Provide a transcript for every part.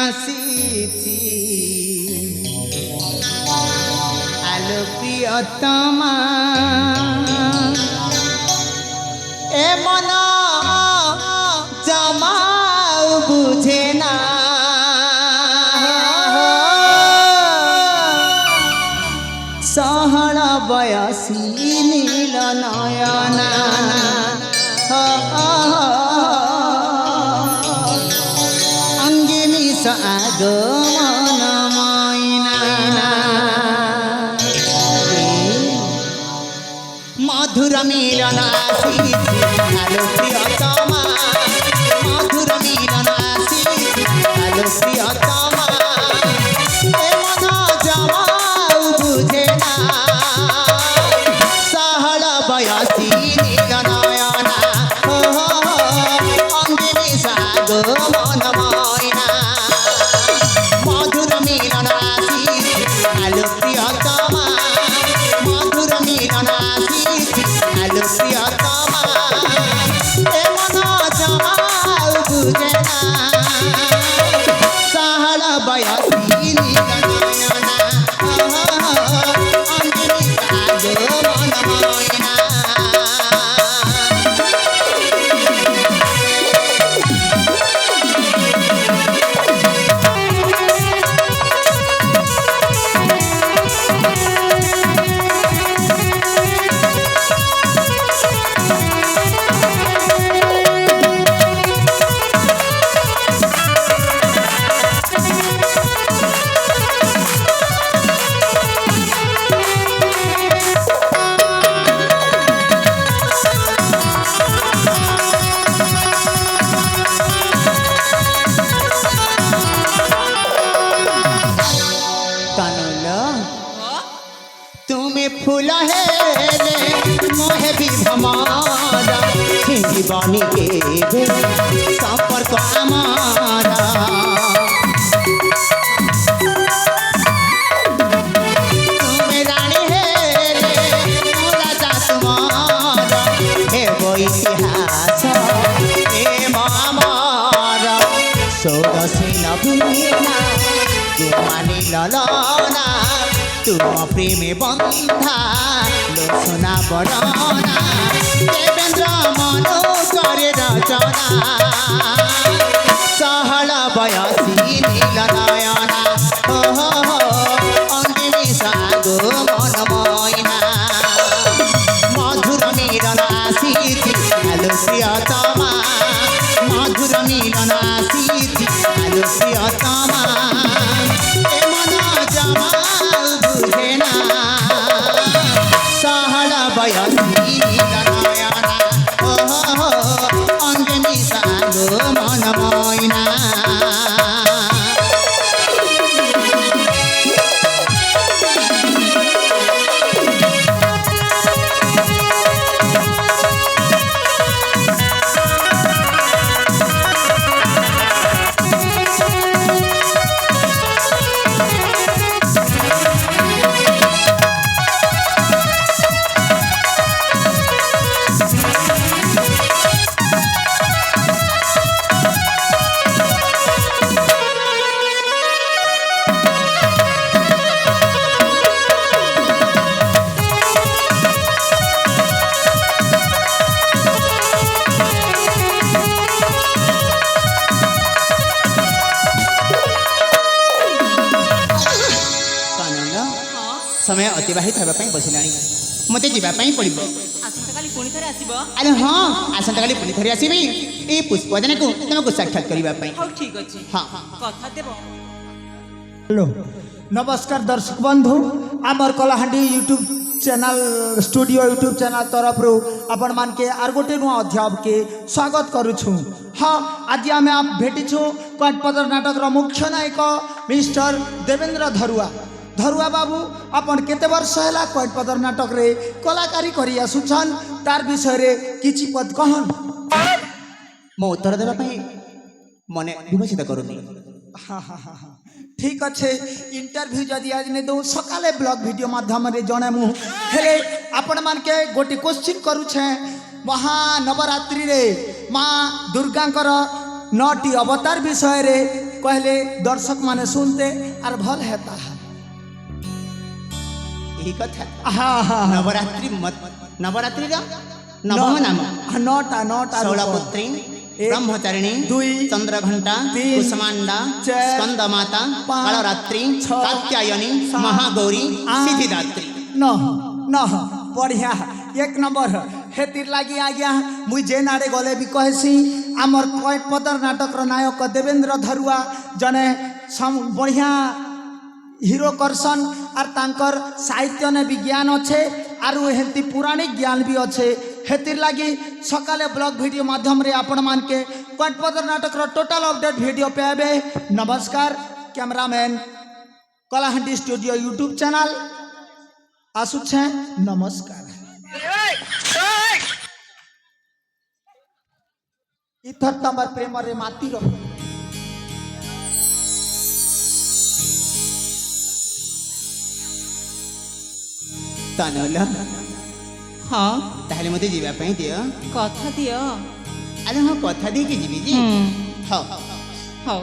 ଆସିଛି ଆଲୋ ପ୍ରିୟତମା ଏ ମନ ଜମା ବୁଝେ ନା ସହଳ ବୟସୀ ନୀଳ ନୟନା ଅଙ୍ଗେ ମିଶ ଆଗମନ ମଇନା ମଧୁର ମିଳନ ଆସିଛି ଆଲୋ ପ୍ରିୟତମା ମଧୁର ମିଳନ ଆସିଛି ଆଲୋ ପ୍ରିୟତମା ଏ ମନ ଜମା ବୁଝେ ନା ସହଳ ବୟସୀ ନୀଳ ନୟନା ଅଙ୍ଗେ ମିଶ ଆଗମନ ମଇନା ମଧୁର ମିଳନ ଆସିଛି ଆଲୋ ପ୍ରିୟତମା মধুর মিলন আসিছি আলো প্রিয়তমা এ মন জমা বুঝে না সহল বয়সী নীল নয়না অঞ্জলি সাগো মন ময়না তুমি ফুল হেলে মোহে বিভ্রমারা জীবনী কেবে সম্পর্ক আমারা তুমি রানী হেলে রাজা তোমারা হেব ইতিহাস এ মামার ষোড়শী নবীনা তোমানি ললনা तुम प्रेमे बंधा लोचना बड़ना देवेंद्र मनो करे रचना सहल बयसी नील नयना अंगे मिसागो मन मयना मधुर मिलन आसीछि आलो प्रियतमा मधुर मिलन आसीछि आलो प्रियतमा ए मन जमा बुझे ना सहल बयसी नील नयना अंगे मिसागो मन मयना समय अतिबाहित होगा बसिला मत जावाई पड़ो अरे हाँ आसंता काली पुणी थरी आसबि ये पुष्पजना को तुमको साक्षात करने ठीक अच्छे हाँ हेलो नमस्कार दर्शक बंधु आमर Kalahandi YouTube channel studio YouTube channel तरफ रू आपण मान के आर गोटे नुआ अध्याय के स्वागत करुछु। हाँ आज आम आप भेटिछु कटपदर नाटक मुख्य नायक मिस्टर देवेंद्र धरुआ धरुआ बाबू अपन केते वर्ष है कटपदर नाटक रे कलाकारी करी आसुछन तार विषय रे किछि पद कहन मो उत्तर देबा पई मने विभूषित करूनी। हाँ हाँ हाँ हाँ ठीक अच्छे इंटरव्यू जदि आज नहीं दो सकाले ब्लॉग वीडियो माध्यम रे जनमु हेले आपण मान के गोटे क्वेश्चन करूछे महानवरात्रि रे माँ दुर्गा 9टी अवतार विषय रे कहले दर्शक माने सुनते और भल हेता यही कथा हाँ हाँ नवरात्रि नवरात्रि नवम नाम नौटा शौलपुत्री ब्रह्मचारिणी दुई चंद्रघंटा तीन कुसमांडा चार स्कंदमाता पाँच कालरात्रि छः कात्यायनी सात महागौरी आठ सिद्धिदात्री न बढ़िया एक नंबर हेतिर लगी आज्ञा मुई जे नारे गले भी कहसी आमर कएक पदर नाटक नायक देवेंद्र धरुआ जने बढ़िया हिरो करसन और तांकर साहित्य ने विज्ञान अच्छे और हेती पुराणिक ज्ञान भी अच्छे हेतिर लगी सकाले ब्लॉग वीडियो माध्यम रे आपण मान के कएक पदर नाटक टोटल अपडेट वीडियो पाबे। नमस्कार cameraman Kalahandi studio YouTube channel आसुछे नमस्कार इथर तमर प्रेम रे माती रहो तनल हाँ ताहले मते जीवा पई दियो कथा दियो अरे हाँ कथा दे के जीवी जी हाँ हौ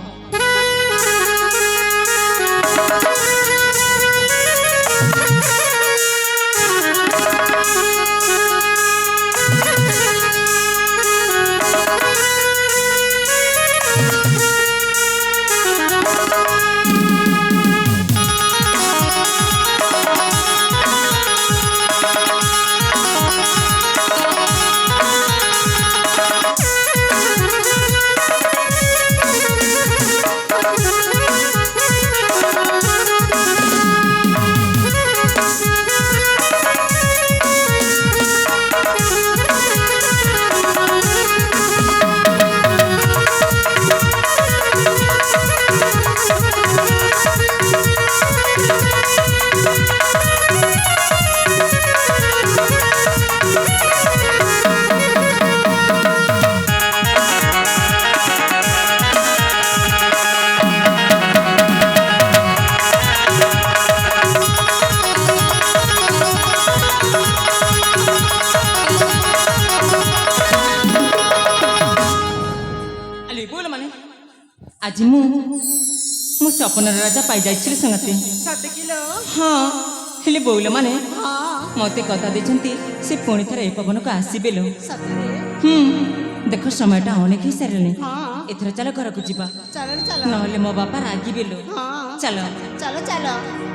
आज मु सपन राजा पाई जाइछिली संगते हाँ हेले बोल माने मते कथा देछंती से पुणी थरे ए पवन को आसीबे लो देख समयटा अनेक ही सारे एथर चलो घर को जीवा चलो चलो नहले मो बापा रागी बेलो चलो चलो चलो